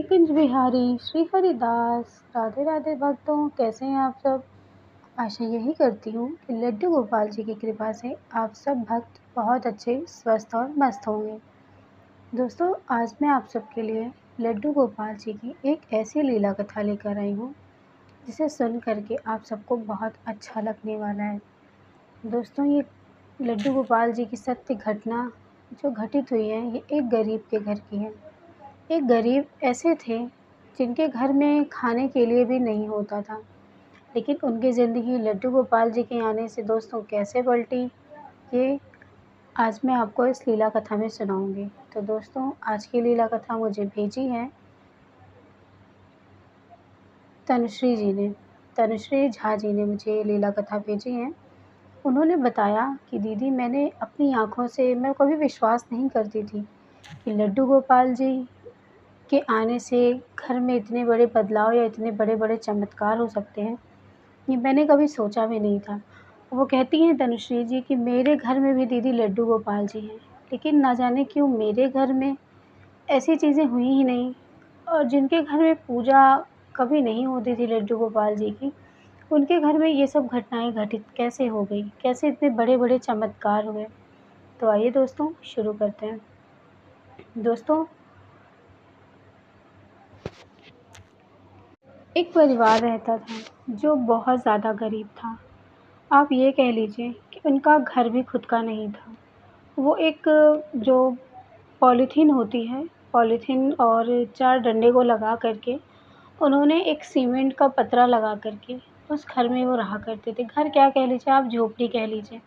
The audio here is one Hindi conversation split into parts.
कुंज बिहारी श्री हरिदास। राधे राधे भक्तों, कैसे हैं आप सब। आशा यही करती हूँ कि लड्डू गोपाल जी की कृपा से आप सब भक्त बहुत अच्छे, स्वस्थ और मस्त होंगे। दोस्तों, आज मैं आप सबके लिए लड्डू गोपाल जी की एक ऐसी लीला कथा लेकर आई हूँ जिसे सुन करके आप सबको बहुत अच्छा लगने वाला है। दोस्तों, ये लड्डू गोपाल जी की सत्य घटना जो घटित हुई है, ये एक गरीब के घर की है। एक गरीब ऐसे थे जिनके घर में खाने के लिए भी नहीं होता था, लेकिन उनकी ज़िंदगी लड्डू गोपाल जी के आने से दोस्तों कैसे पलटी, ये आज मैं आपको इस लीला कथा में सुनाऊंगी। तो दोस्तों, आज की लीला कथा मुझे भेजी है तनुश्री जी ने। तनुश्री झा जी ने मुझे ये लीला कथा भेजी है। उन्होंने बताया कि दीदी, मैंने अपनी आँखों से, मैं कभी विश्वास नहीं करती थी कि लड्डू गोपाल जी के आने से घर में इतने बड़े बदलाव या इतने बड़े-बड़े चमत्कार हो सकते हैं, ये मैंने कभी सोचा भी नहीं था। वो कहती हैं तनुश्री जी कि मेरे घर में भी दीदी लड्डू गोपाल जी हैं, लेकिन ना जाने क्यों मेरे घर में ऐसी चीज़ें हुई ही नहीं। और जिनके घर में पूजा कभी नहीं होती थी लड्डू गोपाल जी की, उनके घर में ये सब घटनाएँ घटित कैसे हो गई? कैसे इतने बड़े-बड़े चमत्कार हुए? तो आइए दोस्तों, शुरू करते हैं। दोस्तों, एक परिवार रहता था जो बहुत ज़्यादा गरीब था। आप ये कह लीजिए कि उनका घर भी खुद का नहीं था। वो एक जो पॉलीथीन होती है, पॉलीथीन और 4 डंडे को लगा कर के उन्होंने एक सीमेंट का पतरा लगा कर के उस घर में वो रहा करते थे। घर क्या कह लीजिए आप, झोपड़ी कह लीजिए,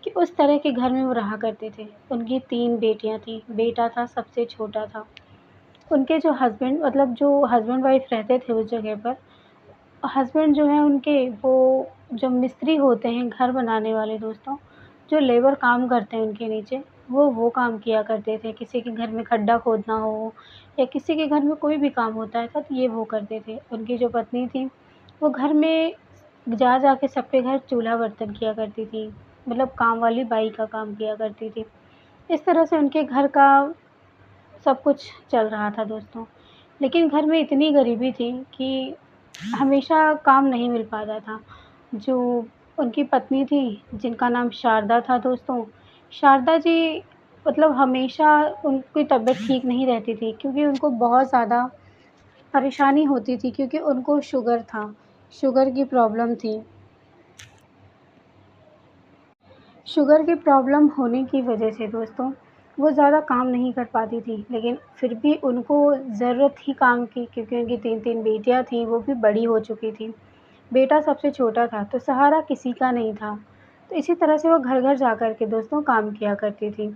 कि उस तरह के घर में वो रहा करते थे। उनकी 3 बेटियाँ थीं, बेटा था सबसे छोटा था। उनके जो हस्बैंड, मतलब जो हस्बैंड वाइफ़ रहते थे उस जगह पर, हस्बैंड जो हैं उनके, वो जो मिस्त्री होते हैं घर बनाने वाले दोस्तों, जो लेबर काम करते हैं उनके नीचे, वो काम किया करते थे। किसी के घर में खड्डा खोदना हो या किसी के घर में कोई भी काम होता था तो ये वो करते थे। उनकी जो पत्नी थी, वो घर में जा के सबके घर चूल्हा बर्तन किया करती थी, मतलब काम वाली बाई का काम किया करती थी। इस तरह से उनके घर का सब कुछ चल रहा था दोस्तों। लेकिन घर में इतनी गरीबी थी कि हमेशा काम नहीं मिल पाता था। जो उनकी पत्नी थी, जिनका नाम शारदा था दोस्तों, शारदा जी, मतलब हमेशा उनकी तबीयत ठीक नहीं रहती थी क्योंकि उनको बहुत ज़्यादा परेशानी होती थी, क्योंकि उनको शुगर था, शुगर की प्रॉब्लम थी। शुगर की प्रॉब्लम होने की वजह से दोस्तों वो ज़्यादा काम नहीं कर पाती थी, लेकिन फिर भी उनको ज़रूरत थी काम की, क्योंकि उनकी 3-3 बेटियाँ थीं, वो भी बड़ी हो चुकी थीं। बेटा सबसे छोटा था, तो सहारा किसी का नहीं था। तो इसी तरह से वो घर-घर जा कर के दोस्तों काम किया करती थी।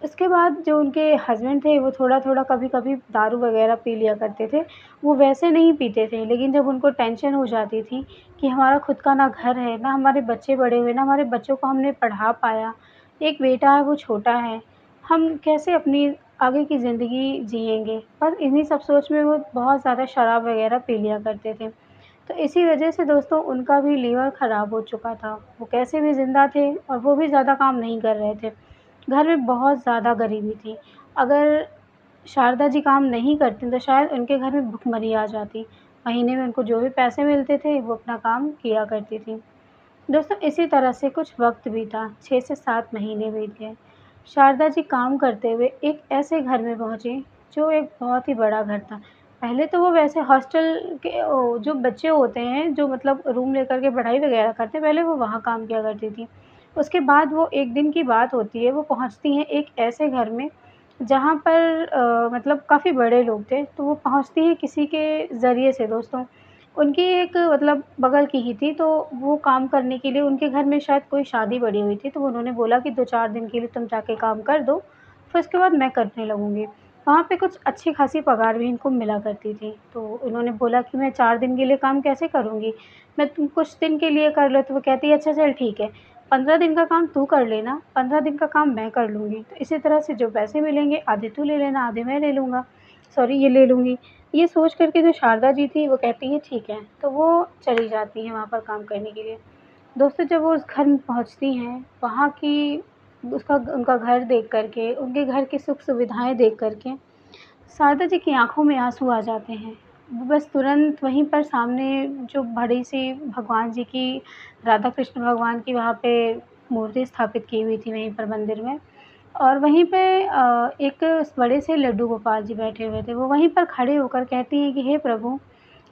उसके बाद जो उनके हस्बैंड थे, वो थोड़ा-थोड़ा कभी-कभी दारू वग़ैरह पी लिया करते थे। वो वैसे नहीं पीते थे, लेकिन जब उनको टेंशन हो जाती थी कि हमारा खुद का ना घर है, ना हमारे बच्चे बड़े हुए, ना हमारे बच्चों को हमने पढ़ा पाया, एक बेटा है वो छोटा है, हम कैसे अपनी आगे की ज़िंदगी जिएँगे? बस इन्हीं सब सोच में वो बहुत ज़्यादा शराब वग़ैरह पी लिया करते थे। तो इसी वजह से दोस्तों उनका भी लीवर ख़राब हो चुका था। वो कैसे भी ज़िंदा थे और वो भी ज़्यादा काम नहीं कर रहे थे। घर में बहुत ज़्यादा गरीबी थी। अगर शारदा जी काम नहीं करतीं तो शायद उनके घर में भुखमरी आ जाती। महीने में उनको जो भी पैसे मिलते थे वो अपना काम किया करती थीं। दोस्तों, इसी तरह से कुछ वक़्त बीता, 6 से 7 महीने बीत गए। शारदा जी काम करते हुए एक ऐसे घर में पहुँची जो एक बहुत ही बड़ा घर था। पहले तो वो वैसे हॉस्टल के जो बच्चे होते हैं, जो मतलब रूम लेकर के पढ़ाई वग़ैरह करते हैं, पहले वो वहाँ काम किया करती थीं। उसके बाद वो एक दिन की बात होती है, वो पहुँचती हैं एक ऐसे घर में जहाँ पर मतलब काफ़ी बड़े लोग थे, तो वो पहुँचती हैं किसी के ज़रिए से दोस्तों। उनकी एक मतलब बगल की ही थी, तो वो काम करने के लिए उनके घर में शायद कोई शादी पड़ी हुई थी, तो उन्होंने बोला कि 2-4 दिन के लिए तुम जाके काम कर दो, फिर उसके बाद मैं करने लगूँगी। वहाँ पे कुछ अच्छी खासी पगार भी इनको मिला करती थी, तो उन्होंने बोला कि मैं 4 दिन के लिए काम कैसे करूँगी? तुम कुछ दिन के लिए कर लो, तो वो कहती है अच्छा चल ठीक है, 15 दिन का काम तू कर लेना, 15 दिन का काम मैं कर लूँगी। तो इसी तरह से जो पैसे मिलेंगे आधे तू ले लेना, आधे मैं ले लूँगा, सॉरी ये ले लूँगी। ये सोच कर के जो शारदा जी थी वो कहती हैं ठीक है, तो वो चली जाती हैं वहाँ पर काम करने के लिए। दोस्तों, जब वो उस घर में पहुँचती हैं, वहाँ की उसका उनका घर देख कर के, उनके घर की सुख-सुविधाएँ देख कर के शारदा जी की आँखों में आँसू आ जाते हैं। वो बस तुरंत वहीं पर सामने जो बड़ी-सी भगवान जी की, राधा कृष्ण भगवान की वहाँ पे मूर्ति स्थापित की हुई थी वहीं पर मंदिर में, और वहीं पे एक बड़े से लड्डू गोपाल जी बैठे हुए थे। वो वहीं पर खड़े होकर कहती हैं कि हे प्रभु,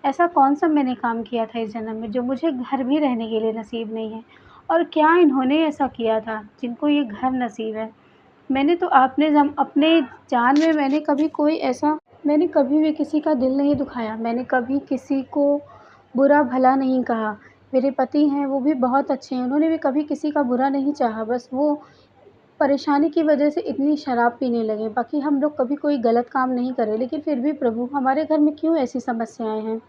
ऐसा कौन-सा मैंने काम किया था इस जन्म में जो मुझे घर भी रहने के लिए नसीब नहीं है? और क्या इन्होंने ऐसा किया था जिनको ये घर नसीब है? मैंने तो आपने जम अपने जान में मैंने कभी भी किसी का दिल नहीं दुखाया, मैंने कभी किसी को बुरा-भला नहीं कहा। मेरे पति हैं, वो भी बहुत अच्छे हैं, उन्होंने भी कभी किसी का बुरा नहीं चाहा, बस वो परेशानी की वजह से इतनी शराब पीने लगे। बाकी हम लोग कभी कोई गलत काम नहीं करे, लेकिन फिर भी प्रभु हमारे घर में क्यों ऐसी समस्याएँ हैं?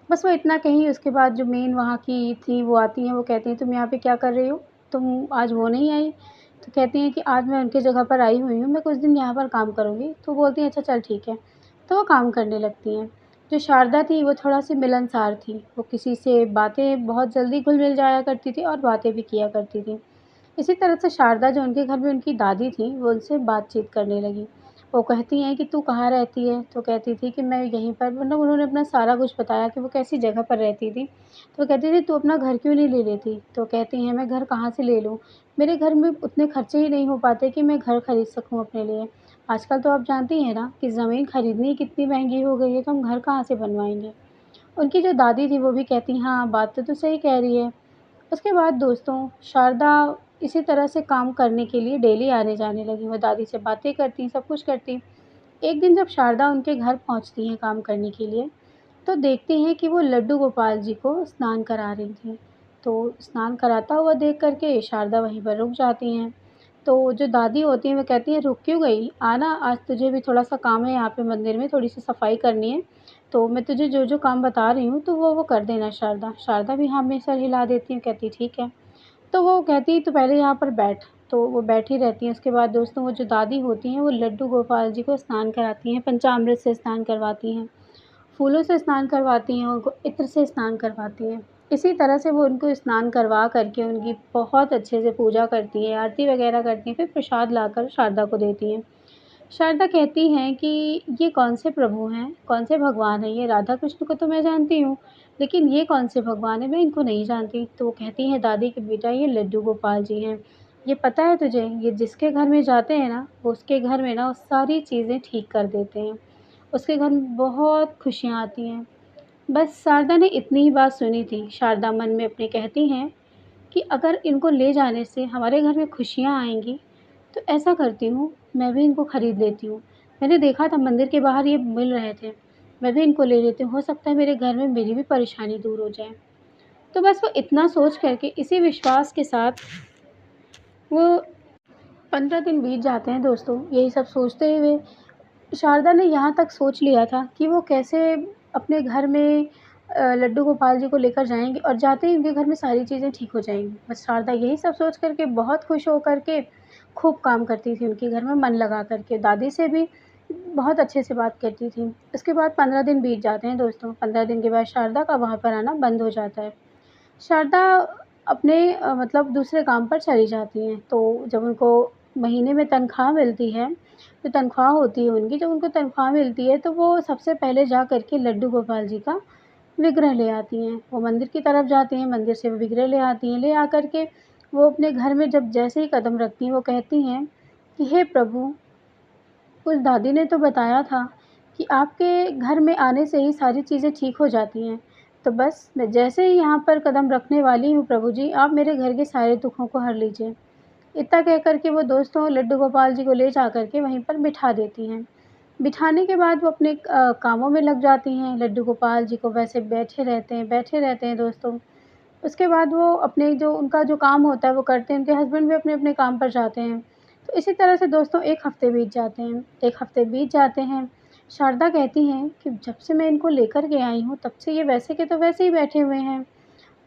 बस वो इतना कही, उसके बाद जो मेन वहाँ की थी वो आती हैं, वो कहती हैं, "तुम यहाँ पे क्या कर रही हो? तुम आज वो नहीं आई?" तो कहती हैं कि आज मैं उनकी जगह पर आई हुई हूँ, मैं कुछ दिन यहाँ पर काम करूँगी। तो बोलती हैं, "अच्छा चल ठीक है।" तो वो काम करने लगती हैं। जो शारदा थी वो थोड़ा-सी मिलनसार थी, वो किसी से बातें बहुत जल्दी घुल-मिल जाया करती थी और बातें भी किया करती थी। इसी तरह से शारदा जो उनके घर में उनकी दादी थी, वो उनसे बातचीत करने लगी। वो कहती हैं कि तू कहाँ रहती है? तो कहती थी कि मैं यहीं पर, मतलब उन्होंने अपना सारा कुछ बताया कि वो कैसी जगह पर रहती थी। तो कहती थी तू अपना घर क्यों नहीं ले लेती? तो कहती हैं मैं घर कहाँ से ले लूँ? मेरे घर में उतने खर्चे ही नहीं हो पाते कि मैं घर खरीद सकूँ अपने लिए। आजकल तो आप जानती हैं ना कि ज़मीन खरीदनी ही कितनी महँगी हो गई है, तो हम घर कहाँ से बनवाएँगे? उनकी जो दादी थी वो भी कहती हाँ, बात तो तू सही कह रही है। उसके बाद दोस्तों शारदा इसी तरह से काम करने के लिए डेली आने-जाने लगी। वो दादी से बातें करती, सब कुछ करती। एक दिन जब शारदा उनके घर पहुँचती हैं काम करने के लिए, तो देखती हैं कि वो लड्डू गोपाल जी को स्नान करा रही थीं। तो स्नान कराता हुआ देख कर के शारदा वहीं पर रुक जाती हैं। तो जो दादी होती हैं वो कहती हैं, "रुक क्यों गई? आ ना, आज तुझे भी थोड़ा-सा काम है यहाँ पे मंदिर में, थोड़ी-सी सफाई करनी है। तो मैं तुझे जो-जो काम बता रही हूँ, तो वो कर देना शारदा।" शारदा भी हाँ में सर हिला देती हैं, कहती ठीक है। तो वो कहती तू पहले यहाँ पर बैठ, तो वो बैठी रहती हैं। उसके बाद दोस्तों वो जो दादी होती हैं वो लड्डू गोपाल जी को स्नान कराती हैं, पंचामृत से स्नान करवाती हैं, फूलों से स्नान करवाती हैं, उनको इत्र से स्नान करवाती हैं। इसी तरह से वो उनको स्नान करवा कर के उनकी बहुत अच्छे से पूजा करती हैं, आरती वग़ैरह करती हैं, फिर प्रसाद लाकर शारदा को देती हैं। शारदा कहती हैं कि ये कौन से प्रभु हैं, कौन से भगवान हैं ये? राधा कृष्ण को तो मैं जानती हूँ, लेकिन ये कौन से भगवान हैं, मैं इनको नहीं जानती। तो वो कहती हैं दादी कि बेटा ये लड्डू गोपाल जी हैं। ये पता है तुझे, ये जिसके घर में जाते हैं ना, वो उसके घर में ना वो सारी चीज़ें ठीक कर देते हैं। उसके घर में बहुत खुशियाँ आती हैं। बस शारदा ने इतनी ही बात सुनी थी। शारदा मन में अपने कहती हैं कि अगर इनको ले जाने से हमारे घर में खुशियाँ आएँगी, तो ऐसा करती हूँ, मैं भी इनको खरीद लेती हूँ। मैंने देखा था मंदिर के बाहर ये मिल रहे थे, मैं भी इनको ले लेती हूँ, हो सकता है मेरे घर में मेरी भी परेशानी दूर हो जाए। तो बस वो इतना सोच कर के इसी विश्वास के साथ वो 15 दिन बीत जाते हैं दोस्तों, यही सब सोचते हुए शारदा ने यहाँ तक सोच लिया था कि वो कैसे अपने घर में लड्डू गोपाल जी को लेकर जाएँगी और जाते ही उनके घर में सारी चीज़ें ठीक हो जाएँगी। बस शारदा यही सब सोच कर के बहुत खुश हो कर के खूब काम करती थी उनके घर में मन लगा कर के। दादी से भी बहुत अच्छे से बात करती थी। उसके बाद 15 दिन बीत जाते हैं दोस्तों। 15 दिन के बाद शारदा का वहाँ पर आना बंद हो जाता है। शारदा अपने मतलब दूसरे काम पर चली जाती हैं। तो जब उनको महीने में तनख्वाह मिलती है, जो तनख्वाह होती है उनकी, जब उनको तनख्वाह मिलती है तो वो सबसे पहले जा कर के लड्डू गोपाल जी का विग्रह ले आती हैं। वो मंदिर की तरफ जाती हैं, मंदिर से वो विग्रह ले आती हैं। ले आकर के वो अपने घर में जब जैसे ही कदम रखती हैं, वो कहती हैं कि हे प्रभु, उस दादी ने तो बताया था कि आपके घर में आने से ही सारी चीज़ें ठीक हो जाती हैं। तो बस मैं जैसे ही यहाँ पर कदम रखने वाली हूँ प्रभु जी, आप मेरे घर के सारे दुखों को हर लीजिए। इतना कह कर के वो दोस्तों लड्डू गोपाल जी को ले जा कर के वहीं पर बिठा देती हैं। बिठाने के बाद वो अपने कामों में लग जाती हैं। लड्डू गोपाल जी को वैसे बैठे रहते हैं दोस्तों। उसके बाद वो अपने जो उनका जो काम होता है वो करते हैं, उनके हस्बैंड भी अपने-अपने काम पर जाते हैं। तो इसी तरह से दोस्तों 1 हफ़्ते बीत जाते हैं। 1 हफ़्ते बीत जाते हैं, शारदा कहती हैं कि जब से मैं इनको लेकर के आई हूँ, तब से ये वैसे के तो वैसे ही बैठे हुए हैं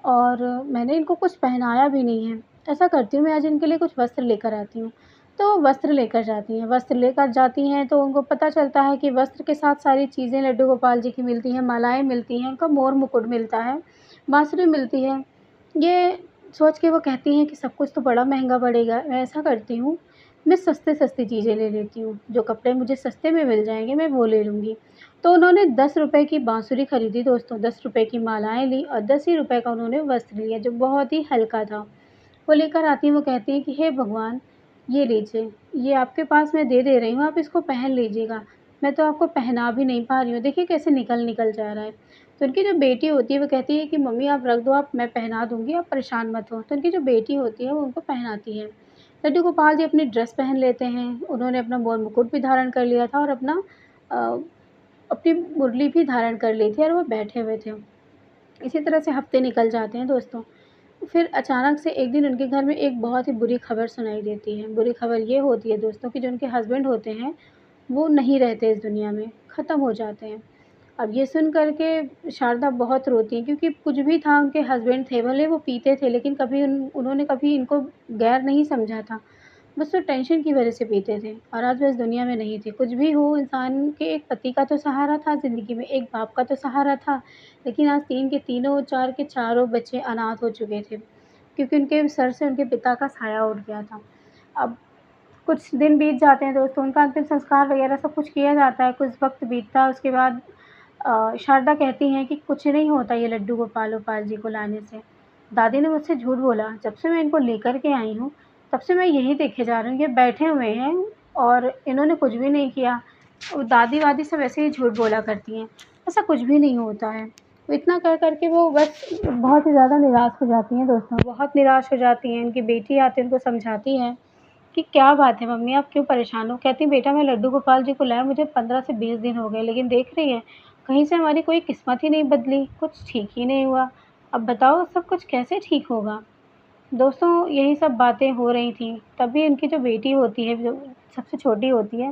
और मैंने इनको कुछ पहनाया भी नहीं है। ऐसा करती हूँ मैं आज इनके लिए कुछ वस्त्र लेकर आती हूँ। तो वस्त्र लेकर जाती हैं, वस्त्र लेकर जाती हैं तो उनको पता चलता है कि वस्त्र के साथ सारी चीज़ें लड्डू गोपाल जी की मिलती हैं, मालाएँ मिलती हैं, उनका मोर मुकुट मिलता है, बाँसुरी मिलती है। ये सोच के वो कहती हैं कि सब कुछ तो बड़ा महँगा पड़ेगा। मैं ऐसा करती हूँ, मैं सस्ते-सस्ती चीज़ें ले लेती हूँ, जो कपड़े मुझे सस्ते में मिल जाएँगे मैं वो ले लूँगी। तो उन्होंने ₹10 की बाँसुरी खरीदी दोस्तों, ₹10 की मालाएँ ली और ₹10 ही का उन्होंने वस्त्र लिया जो बहुत ही हल्का था। वो लेकर आती हैं, वो कहती हैं कि हे भगवान! ये लीजिए, ये आपके पास मैं दे रही हूँ, आप इसको पहन लीजिएगा। मैं तो आपको पहना भी नहीं पा रही हूँ, देखिए कैसे निकल जा रहा है। तो उनकी जो बेटी होती है वो कहती है कि मम्मी आप रख दो, आप मैं पहना दूँगी, आप परेशान मत हो। तो उनकी जो बेटी होती है वो उनको पहनाती है। लड्डू गोपाल जी अपनी ड्रेस पहन लेते हैं, उन्होंने अपना मोर मुकुट भी धारण कर लिया था और अ, अपनी मुरली भी धारण कर ली थी और वो बैठे हुए थे। इसी तरह से हफ़्ते निकल जाते हैं दोस्तों। फिर अचानक से एक दिन उनके घर में एक बहुत ही बुरी खबर सुनाई देती है। बुरी खबर ये होती है दोस्तों कि जो उनके हस्बैंड होते हैं, वो नहीं रहते इस दुनिया में, ख़त्म हो जाते हैं। अब ये सुन कर के शारदा बहुत रोती हैं क्योंकि कुछ भी था उनके हस्बैंड थे, भले वो पीते थे लेकिन कभी उन्होंने कभी इनको गैर नहीं समझा था। बस वो टेंशन की वजह से पीते थे और आज वो इस दुनिया में नहीं थे। कुछ भी हो इंसान के एक पति का तो सहारा था ज़िंदगी में, एक बाप का तो सहारा था, लेकिन आज 3 के तीनों, 4 के चारों बच्चे अनाथ हो चुके थे, क्योंकि उनके सर से उनके पिता का साया उठ गया था। अब कुछ दिन बीत जाते हैं दोस्तों, उनका अंतिम संस्कार वगैरह सब कुछ किया जाता है, कुछ वक़्त बीतता है उसके बाद शारदा कहती हैं कि कुछ नहीं होता ये लड्डू गोपाल जी को लाने से। दादी ने मुझसे झूठ बोला, जब से मैं इनको लेकर के आई हूँ, तब से मैं यही देखे जा रही हूँ, ये बैठे हुए हैं और इन्होंने कुछ भी नहीं किया। दादी-वादी सब ऐसे ही झूठ बोला करती हैं, ऐसा कुछ भी नहीं होता है। तो इतना कह कर के वो बस बहुत ही ज़्यादा निराश हो जाती हैं दोस्तों, बहुत निराश हो जाती हैं। उनकी बेटी आती है, उनको समझाती है कि क्या बात है मम्मी आप क्यों परेशान हो? कहती बेटा मैं लड्डू गोपाल जी को लाए मुझे 15 से 20 दिन हो गए लेकिन देख रही हैं, कहीं से हमारी कोई किस्मत ही नहीं बदली, कुछ ठीक ही नहीं हुआ। अब बताओ सब कुछ कैसे ठीक होगा? दोस्तों यही सब बातें हो रही थीं, तभी उनकी जो बेटी होती है, जो सबसे छोटी होती है,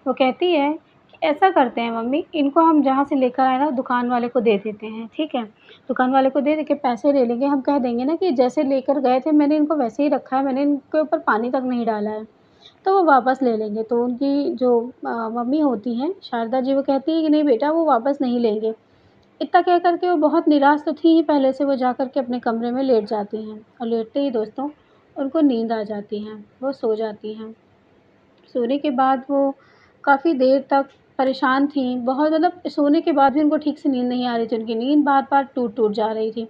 वो कहती है कि ऐसा करते हैं मम्मी इनको हम जहाँ से लेकर आए ना दुकान वाले को दे देते हैं, ठीक है? दुकान वाले को दे के पैसे ले लेंगे, हम कह देंगे ना कि जैसे लेकर गए थे मैंने इनको वैसे ही रखा है, मैंने इनके ऊपर पानी तक नहीं डाला है, तो वो वापस ले लेंगे। तो उनकी जो मम्मी होती हैं शारदा जी वो कहती हैं कि नहीं बेटा वो वापस नहीं लेंगे। इतना कह कर के वो बहुत निराश तो थी ही पहले से, वो जा कर के अपने कमरे में लेट जाती हैं और लेटते ही दोस्तों उनको नींद आ जाती है, वो सो जाती हैं। सोने के बाद वो काफ़ी देर तक परेशान थीं, बहुत मतलब सोने के बाद भी उनको ठीक से नींद नहीं आ रही थी, उनकी नींद बार-बार टूट-टूट जा रही थी।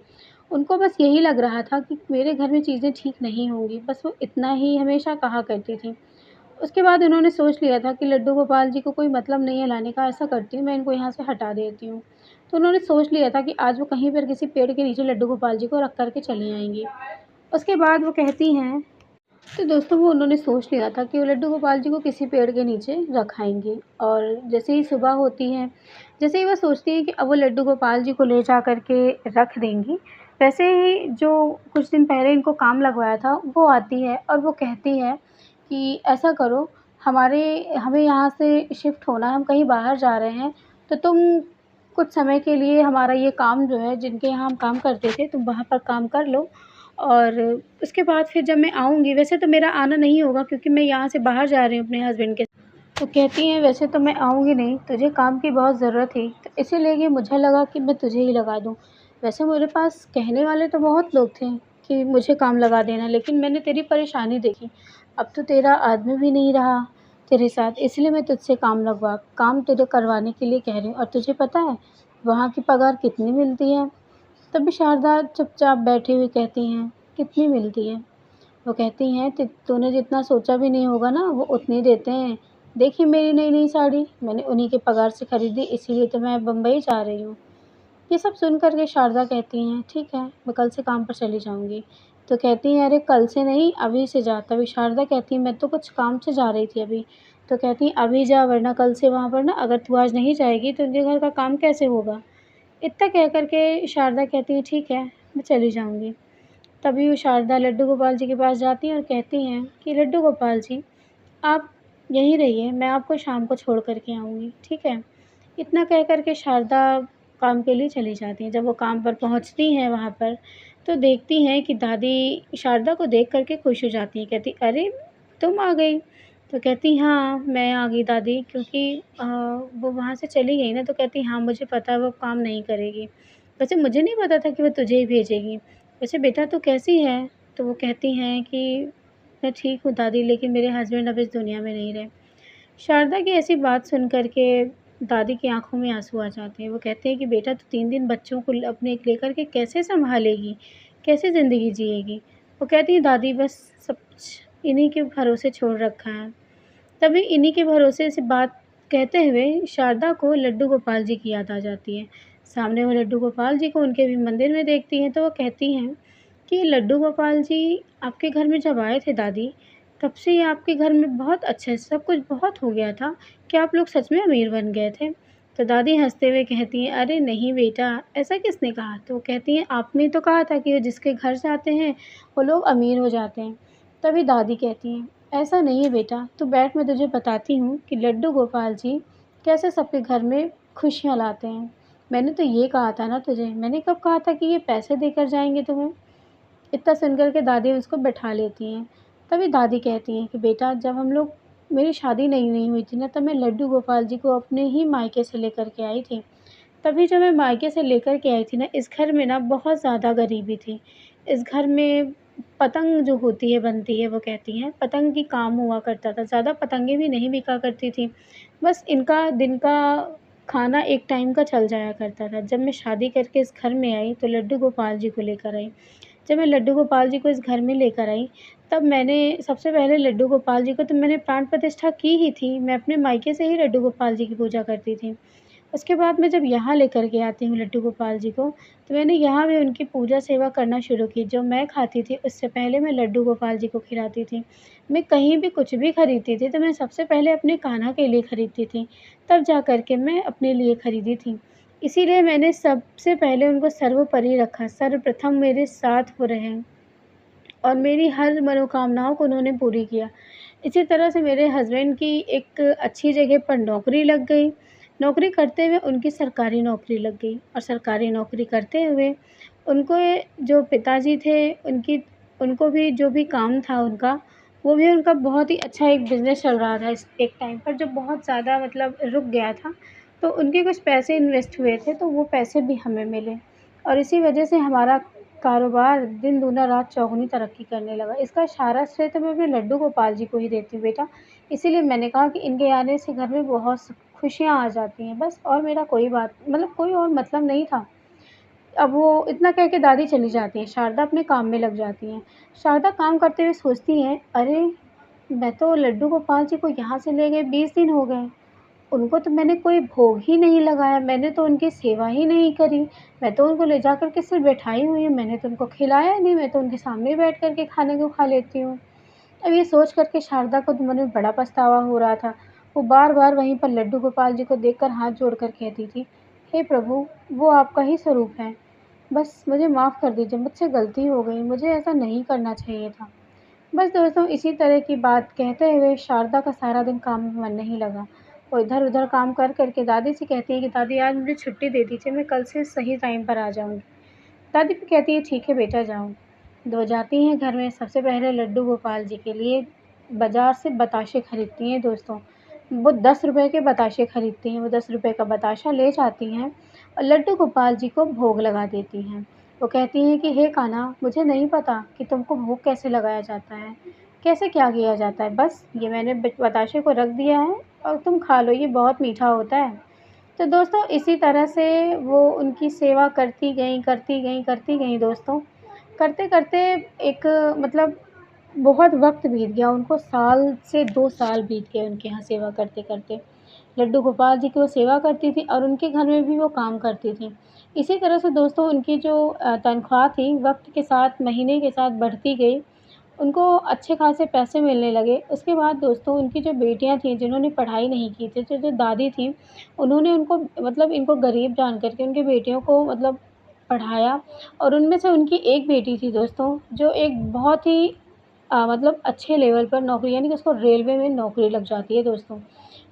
उनको बस यही लग रहा था कि मेरे घर में चीज़ें ठीक नहीं होंगी, बस वो इतना ही हमेशा कहा करती थीं। उसके बाद उन्होंने सोच लिया था कि लड्डू गोपाल जी को कोई मतलब नहीं है लाने का, ऐसा करती हूँ मैं इनको यहाँ से हटा देती हूँ। तो उन्होंने सोच लिया था कि आज वो कहीं पर किसी पेड़ के नीचे लड्डू गोपाल जी को रख कर के चली आएँगी। उसके बाद वो कहती हैं तो दोस्तों वो उन्होंने सोच लिया था कि वो लड्डू गोपाल जी को किसी पेड़ के नीचे रखाएँगी और जैसे ही सुबह होती है, जैसे ही वो सोचती हैं कि अब वो लड्डू गोपाल जी को ले जा कर के रख देंगी, वैसे ही जो कुछ दिन पहले इनको काम लगवाया था, वो आती है और वो कहती है कि ऐसा करो हमें यहाँ से शिफ्ट होना है, हम कहीं बाहर जा रहे हैं, तो तुम कुछ समय के लिए हमारा ये काम जो है जिनके यहाँ हम काम करते थे, तुम वहाँ पर काम कर लो और उसके बाद फिर जब मैं आऊँगी वैसे तो मेरा आना नहीं होगा क्योंकि मैं यहाँ से बाहर जा रही हूँ अपने हस्बैंड के तो कहती हैं वैसे तो मैं आऊँगी नहीं, तुझे काम की बहुत ज़रूरत थी, तो इसीलिए कि मुझे लगा कि मैं तुझे ही लगा दूँ। वैसे मेरे पास कहने वाले तो बहुत लोग थे कि मुझे काम लगा देना, लेकिन मैंने तेरी परेशानी देखी। अब तो तेरा आदमी भी नहीं रहा तेरे साथ, इसलिए मैं तुझसे काम तुझे करवाने के लिए कह रही हूँ और तुझे पता है, वहाँ की पगार कितनी मिलती है? तभी शारदा चुपचाप बैठी हुई कहती हैं, कितनी मिलती है? वो कहती हैं तूने जितना सोचा भी नहीं होगा ना वो उतनी देते हैं। देखी मेरी नई-नई साड़ी, मैंने उन्हीं के पगार से खरीदी इसीलिए तो मैं बम्बई जा रही हूँ। ये सब सुन कर के शारदा कहती हैं, ठीक है, मैं कल से काम पर चली जाऊँगी। तो कहती हैं, अरे कल से नहीं, अभी से जा। तभी शारदा कहती है, मैं तो कुछ काम से जा रही थी अभी। तो कहती हैं, अभी जा वरना कल से वहाँ पर ना अगर तू आज नहीं जाएगी तो उनके घर का काम कैसे होगा? इतना कह कर के शारदा कहती हैं, ठीक है, मैं चली जाऊँगी। तभी वो शारदा लड्डू गोपाल जी के पास जाती हैं और कहती हैं कि लड्डू गोपाल जी, आप यहीं रहिए, मैं आपको शाम को छोड़ कर के आऊँगी, ठीक है? इतना कह कर के शारदा काम के लिए चली जाती हैं। जब वो काम पर पहुँचती हैं वहाँ पर, तो देखती हैं कि दादी शारदा को देख कर के खुश हो जाती हैं। कहती, "अरे! तुम आ गई।" तो कहती, "हाँ, मैं आ गई दादी क्योंकि वो वहाँ से चली गई ना।" तो कहती, "हाँ, मुझे पता है वो काम नहीं करेगी। वैसे मुझे नहीं पता था कि वो तुझे ही भेजेगी। वैसे बेटा तू कैसी है?" तो वो कहती हैं कि मैं ठीक हूँ दादी, लेकिन मेरे हस्बैंड अब इस दुनिया में नहीं रहे। शारदा की ऐसी बात सुन कर के दादी की आँखों में आँसू आ जाते हैं। वो कहते हैं कि बेटा तू 3 दिन बच्चों को अपने लेकर के कैसे सँभालेगी? कैसे ज़िंदगी जिएगी? वो कहती है दादी बस सब कुछ इन्हीं के भरोसे छोड़ रखा है। तभी इन्हीं के भरोसे से बात कहते हुए शारदा को लड्डू गोपाल जी की याद आ जाती है। सामने वो लड्डू गोपाल जी को उनके भी मंदिर में देखती हैं तो वो कहती हैं कि लड्डू गोपाल जी आपके घर में जब आए थे दादी, तब से ही आपके घर में बहुत अच्छा सब कुछ बहुत हो गया था। क्या आप लोग सच में अमीर बन गए थे? तो दादी हँसते हुए कहती हैं, "अरे नहीं बेटा, ऐसा किसने कहा?" तो वो कहती हैं, "आपने तो कहा था कि वो जिसके घर जाते हैं, वो लोग अमीर हो जाते हैं।" तभी दादी कहती हैं, "ऐसा नहीं है बेटा, तू बैठ मैं तुझे बताती हूँ कि लड्डू गोपाल जी कैसे सबके घर में खुशियाँ लाते हैं। मैंने तो ये कहा था ना तुझे, मैंने कब कहा था कि ये पैसे देकर जाएँगे तुम्हें?" इतना सुन कर के दादी उसको बैठा लेती हैं। तभी दादी कहती हैं कि बेटा जब हम लोग मेरी शादी नई-नई हुई थी ना, तब मैं लड्डू गोपाल जी को अपने ही मायके से लेकर के आई थी। तभी जब मैं मायके से लेकर के आई थी ना, इस घर में ना बहुत ज़्यादा गरीबी थी। इस घर में पतंग जो होती है, बनती है, वो कहती हैं, पतंग की काम हुआ करता था। ज़्यादा पतंगें भी नहीं बिका करती थीं। बस इनका दिन का खाना एक टाइम का चल जाया करता था। जब मैं शादी करके इस घर में आई, तो लड्डू गोपाल जी को लेकर आई। जब मैं लड्डू गोपाल जी को इस घर में लेकर आई, तब मैंने सबसे पहले लड्डू गोपाल जी को तो मैंने प्राण प्रतिष्ठा की ही थी। मैं अपने मायके से ही लड्डू गोपाल जी की पूजा करती थी। उसके बाद मैं जब यहाँ लेकर के आती हूँ लड्डू गोपाल जी को, तो मैंने यहाँ भी उनकी पूजा सेवा करना शुरू की। जो मैं खाती थी, उससे पहले मैं लड्डू गोपाल जी को खिलाती थी। मैं कहीं भी कुछ भी खरीदती थी, तो मैं सबसे पहले अपने कान्हा के लिए खरीदती थी, तब जा कर के मैं अपने लिए खरीदी थी। इसीलिए मैंने सबसे पहले उनको सर्वोपरि रखा, सर्वप्रथम मेरे साथ वो रहें और मेरी हर मनोकामनाओं को उन्होंने पूरी किया। इसी तरह से मेरे हस्बैंड की एक अच्छी जगह पर नौकरी लग गई। नौकरी करते हुए उनकी सरकारी नौकरी लग गई और सरकारी नौकरी करते हुए उनको जो पिताजी थे उनकी उनको भी जो भी काम था उनका, वो भी उनका बहुत ही अच्छा एक बिज़नेस चल रहा था इस एक टाइम पर जो बहुत ज़्यादा मतलब रुक गया था। तो उनके कुछ पैसे इन्वेस्ट हुए थे, तो वो पैसे भी हमें मिले और इसी वजह से हमारा कारोबार दिन दूना रात चौगुनी तरक्की करने लगा। इसका सारा श्रेय तो मैं अपने लड्डू गोपाल जी को ही देती हूँ बेटा। इसीलिए मैंने कहा कि इनके आने से घर में बहुत खुशियाँ आ जाती हैं बस और मेरा कोई बात मतलब कोई और मतलब नहीं था। अब वो इतना कह के दादी चली जाती हैं, शारदा अपने काम में लग जाती हैं। शारदा काम करते हुए सोचती हैं, "अरे! मैं तो लड्डू गोपाल जी को यहाँ से ले गए 20 दिन हो गए। उनको तो मैंने कोई भोग ही नहीं लगाया, मैंने तो उनकी सेवा ही नहीं करी। मैं तो उनको ले जा कर के सिर्फ़ बैठाई हुई हूँ, मैंने तो उनको खिलाया नहीं, मैं तो उनके सामने ही बैठ कर के खाने को खा लेती हूँ। अब ये सोच कर के शारदा को तो मन में बड़ा पछतावा हो रहा था। वो बार-बार वहीं पर लड्डू गोपाल जी को देखकर हाथ जोड़कर कहती थी, "हे प्रभु, वो आपका ही स्वरूप है। बस मुझे माफ़ कर दीजिए, मुझसे गलती हो गई, मुझे ऐसा नहीं करना चाहिए था।" बस दोस्तों इसी तरह की बात कहते हुए शारदा का सारा दिन काम में मन नहीं लगा। वो इधर-उधर काम कर के दादी से कहती है कि दादी आज मुझे छुट्टी दे दीजिए, मैं कल से सही टाइम पर आ जाऊँगी। दादी भी कहती है ठीक है बेटा जाओ। वो जाती हैं घर में सबसे पहले लड्डू गोपाल जी के लिए बाज़ार से बताशे खरीदती हैं दोस्तों। वो ₹10 के बताशे खरीदती हैं, वो ₹10 का बताशा ले जाती हैं और लड्डू गोपाल जी को भोग लगा देती हैं। वो कहती हैं कि हे कान्हा मुझे नहीं पता कि तुमको भोग कैसे लगाया जाता है, कैसे क्या किया जाता है, बस ये मैंने बताशे को रख दिया है और तुम खा लो, ये बहुत मीठा होता है। तो दोस्तों इसी तरह से वो उनकी सेवा करती गईं, करती गईं, करती गईं दोस्तों। करते-करते एक मतलब बहुत वक़्त बीत गया, उनको साल से 2 साल बीत गए उनके यहाँ सेवा करते-करते। लड्डू गोपाल जी की वो सेवा करती थी और उनके घर में भी वो काम करती थी। इसी तरह से दोस्तों उनकी जो तनख्वाह थी वक़्त के साथ, महीने के साथ बढ़ती गई। उनको अच्छे खासे पैसे मिलने लगे। उसके बाद दोस्तों उनकी जो बेटियाँ थीं जिन्होंने पढ़ाई नहीं की थी, जो दादी थीं, उन्होंने उनको मतलब इनको गरीब जान कर के उनकी बेटियों को मतलब पढ़ाया और उनमें से उनकी एक बेटी थी दोस्तों, जो एक बहुत ही मतलब अच्छे लेवल पर नौकरी यानी कि उसको रेलवे में नौकरी लग जाती है दोस्तों।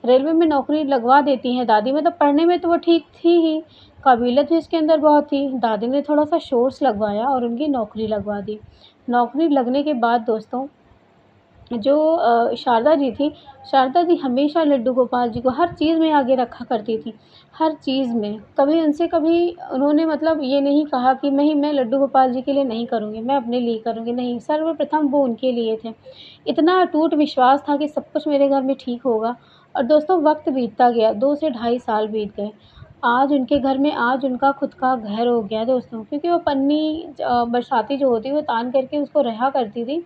रेलवे में नौकरी लगवा देती हैं दादी मतलब पढ़ने में तो वो ठीक थी ही, काबिलियत भी उसके अंदर बहुत थी। दादी ने थोड़ा-सा फ़ोर्स लगवाया और उनकी नौकरी लगवा दी। नौकरी लगने के बाद दोस्तों जो शारदा जी थी, शारदा जी हमेशा लड्डू गोपाल जी को हर चीज़ में आगे रखा करती थी, हर चीज़ में। कभी उन्होंने मतलब ये नहीं कहा कि मैं लड्डू गोपाल जी के लिए नहीं करूँगी, मैं अपने लिए करूँगी, नहीं, सर्वप्रथम वो उनके लिए थे। इतना अटूट विश्वास था कि सब कुछ मेरे घर में ठीक होगा। और दोस्तों वक़्त बीतता गया, 2 से ढाई साल बीत गए। आज उनके घर में आज उनका खुद का घर हो गया दोस्तों, क्योंकि वो पन्नी बरसाती जो होती है वो तान करके उसको रहा करती थी।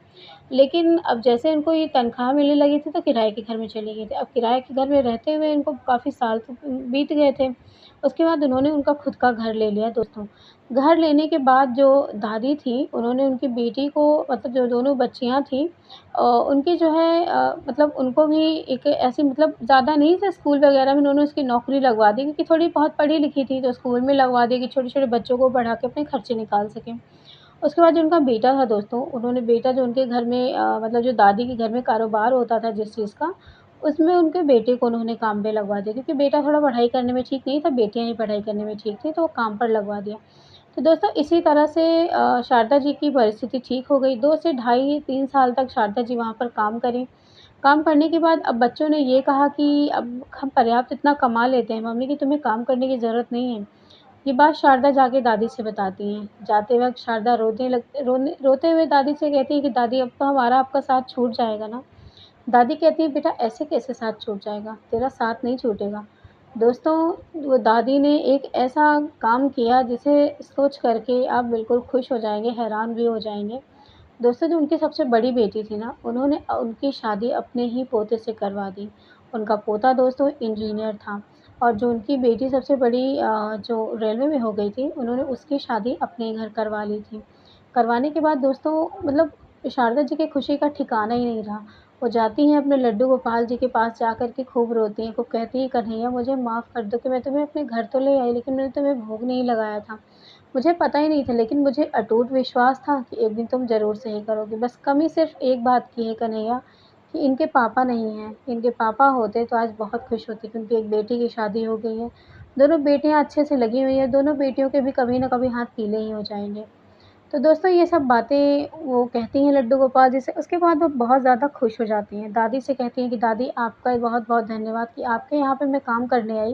लेकिन अब जैसे उनको ये तनख़्वाह मिलने लगी थी तो किराए के घर में चली गई थी। अब किराए के घर में रहते हुए इनको काफ़ी साल तो बीत गए थे। उसके बाद उन्होंने उनका खुद का घर ले लिया दोस्तों। घर लेने के बाद जो दादी थी, उन्होंने उनकी बेटी को मतलब जो दोनों बच्चियाँ थीं उनकी जो है मतलब उनको भी एक ऐसी मतलब ज़्यादा नहीं से स्कूल वग़ैरह में उन्होंने उसकी नौकरी लगवा दी, क्योंकि थोड़ी बहुत पढ़ी लिखी थी, तो स्कूल में लगवा दी कि छोटे-छोटे बच्चों को पढ़ा के अपने खर्चे निकाल सकें। उसके बाद जो उनका बेटा था दोस्तों, उन्होंने बेटा जो उनके घर में मतलब जो दादी के घर में कारोबार होता था जिस चीज़ का, उसमें उनके बेटे को उन्होंने काम पे लगवा दिया, क्योंकि बेटा थोड़ा पढ़ाई करने में ठीक नहीं था, बेटियाँ ही पढ़ाई करने में ठीक थी, तो वो काम पर लगवा दिया। तो दोस्तों इसी तरह से शारदा जी की परिस्थिति ठीक हो गई। 2 से ढाई 3 साल तक शारदा जी वहाँ पर काम करीं। काम करने के बाद अब बच्चों ने ये कहा कि अब हम पर्याप्त इतना कमा लेते हैं मम्मी कि तुम्हें काम करने की ज़रूरत नहीं है। ये बात शारदा जाके दादी से बताती हैं। जाते वक़्त शारदा रोते हुए दादी से कहती हैं कि दादी अब तो हमारा आपका साथ छूट जाएगा ना। दादी कहती हैं बेटा ऐसे कैसे साथ छूट जाएगा? तेरा साथ नहीं छूटेगा। दोस्तों वो दादी ने एक ऐसा काम किया जिसे सोच कर के आप बिल्कुल खुश हो जाएँगे, हैरान भी हो जाएँगे। दोस्तों जो उनकी सबसे बड़ी बेटी थी ना, उन्होंने उनकी शादी अपने ही पोते से करवा दी। उनका पोता दोस्तों इंजीनियर था और जो उनकी बेटी सबसे बड़ी जो रेलवे में हो गई थी, उन्होंने उसकी शादी अपने घर करवा ली थी। करवाने के बाद दोस्तों मतलब शारदा जी की खुशी का ठिकाना ही नहीं रहा। वो जाती हैं अपने लड्डू गोपाल जी के पास जाकर के खूब रोती हैं, खूब कहती हैं, "कन्हैया मुझे माफ़ कर दो कि मैं तुम्हें अपने घर तो ले आई, लेकिन मैंने तुम्हें भोग नहीं लगाया था। मुझे पता ही नहीं था, लेकिन मुझे अटूट विश्वास था कि एक दिन तुम ज़रूर सही करोगे। बस कमी सिर्फ़ एक बात की है कन्हैया कि इनके पापा नहीं हैं। इनके पापा होते तो आज बहुत खुश होती, क्योंकि एक बेटी की शादी हो गई है। दोनों बेटियाँ अच्छे से लगी हुई हैं, दोनों बेटियों के भी कभी न कभी हाथ पीले ही हो जाएँगे।" तो दोस्तों ये सब बातें वो कहती हैं लड्डू गोपाल जी से, उसके बाद वो बहुत ज़्यादा खुश हो जाती हैं। दादी से कहती हैं कि दादी आपका बहुत-बहुत धन्यवाद कि आपके यहाँ पे मैं काम करने आई,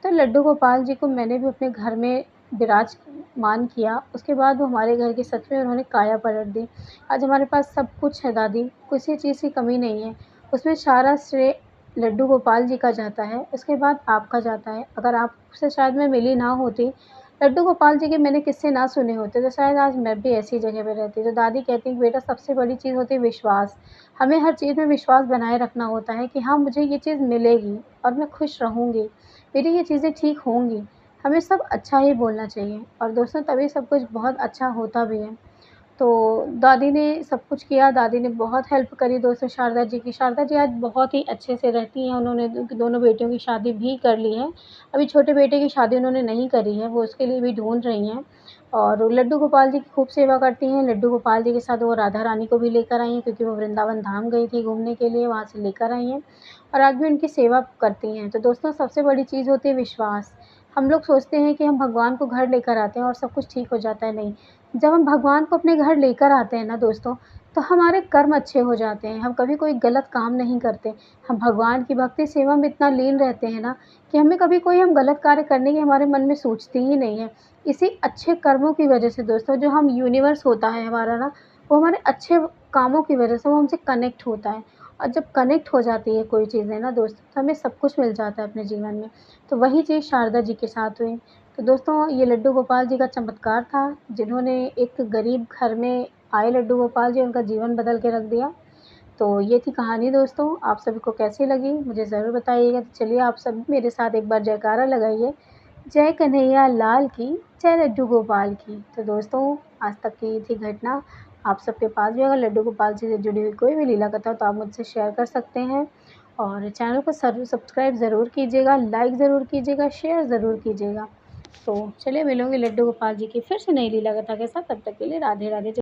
तो लड्डू गोपाल जी को मैंने भी अपने घर में विराजमान किया। उसके बाद वो हमारे घर की सच में उन्होंने काया पलट दी। आज हमारे पास सब कुछ है दादी, किसी चीज़ की कमी नहीं है। उसमें सारा श्रेय लड्डू गोपाल जी का जाता है, उसके बाद आपका जाता है। अगर आपसे शायद मैं मिली ना होती, लड्डू गोपाल जी के मैंने किस्से ना सुने होते, तो शायद आज मैं भी ऐसी जगह पे रहती। तो दादी कहती हैं कि बेटा सबसे बड़ी चीज़ होती है विश्वास। हमें हर चीज़ में विश्वास बनाए रखना होता है कि हाँ, मुझे ये चीज़ मिलेगी और मैं खुश रहूँगी, मेरी ये चीज़ें ठीक होंगी। हमें सब अच्छा ही बोलना चाहिए और दोस्तों तभी सब कुछ बहुत अच्छा होता भी है। तो दादी ने सब कुछ किया, दादी ने बहुत हेल्प करी दोस्तों शारदा जी की। शारदा जी आज बहुत ही अच्छे से रहती हैं, उन्होंने दोनों बेटियों की शादी भी कर ली है। अभी छोटे बेटे की शादी उन्होंने नहीं करी है, वो उसके लिए भी ढूँढ रही हैं और लड्डू गोपाल जी की खूब सेवा करती हैं। लड्डू गोपाल जी के साथ वो राधा रानी को भी लेकर आई हैं, क्योंकि वो वृंदावन धाम गई थी घूमने के लिए, वहाँ से लेकर आई हैं और आज भी उनकी सेवा करती हैं। तो दोस्तों सबसे बड़ी चीज़ होती है विश्वास। हम लोग सोचते हैं कि हम भगवान को घर लेकर आते हैं और सब कुछ ठीक हो जाता है, नहीं। जब हम भगवान को अपने घर लेकर आते हैं ना दोस्तों, तो हमारे कर्म अच्छे हो जाते हैं, हम कभी कोई गलत काम नहीं करते। हम भगवान की भक्ति सेवा में इतना लीन रहते हैं ना, कि हमें कभी कोई हम गलत कार्य करने की हमारे मन में सोचती ही नहीं है। इसी अच्छे कर्मों की वजह से दोस्तों जो हम यूनिवर्स होता है हमारा ना, वो हमारे अच्छे कामों की वजह से वो हमसे कनेक्ट होता है और जब कनेक्ट हो जाती है कोई चीज़ें ना दोस्तों, तो हमें सब कुछ मिल जाता है अपने जीवन में। तो वही चीज़ शारदा जी के साथ हुई। तो दोस्तों ये लड्डू गोपाल जी का चमत्कार था, जिन्होंने एक गरीब घर में आए लड्डू गोपाल जी, उनका जीवन बदल के रख दिया। तो ये थी कहानी दोस्तों, आप सभी को कैसी लगी मुझे ज़रूर बताइएगा। तो चलिए आप सभी मेरे साथ एक बार जयकारा लगाइए, जय कन्हैया लाल की, जय लड्डू गोपाल की। तो दोस्तों आज तक की ये थी घटना, आप सबके पास भी अगर लड्डू गोपाल जी से जुड़ी हुई कोई भी लीला कथा हो तो आप मुझसे शेयर कर सकते हैं और चैनल को सब्सक्राइब ज़रूर कीजिएगा, लाइक ज़रूर कीजिएगा, शेयर ज़रूर कीजिएगा। तो चलिए मिलूँगी लड्डू गोपाल जी की फिर से नई लीला कथा के साथ, तब तक के लिए राधे राधे।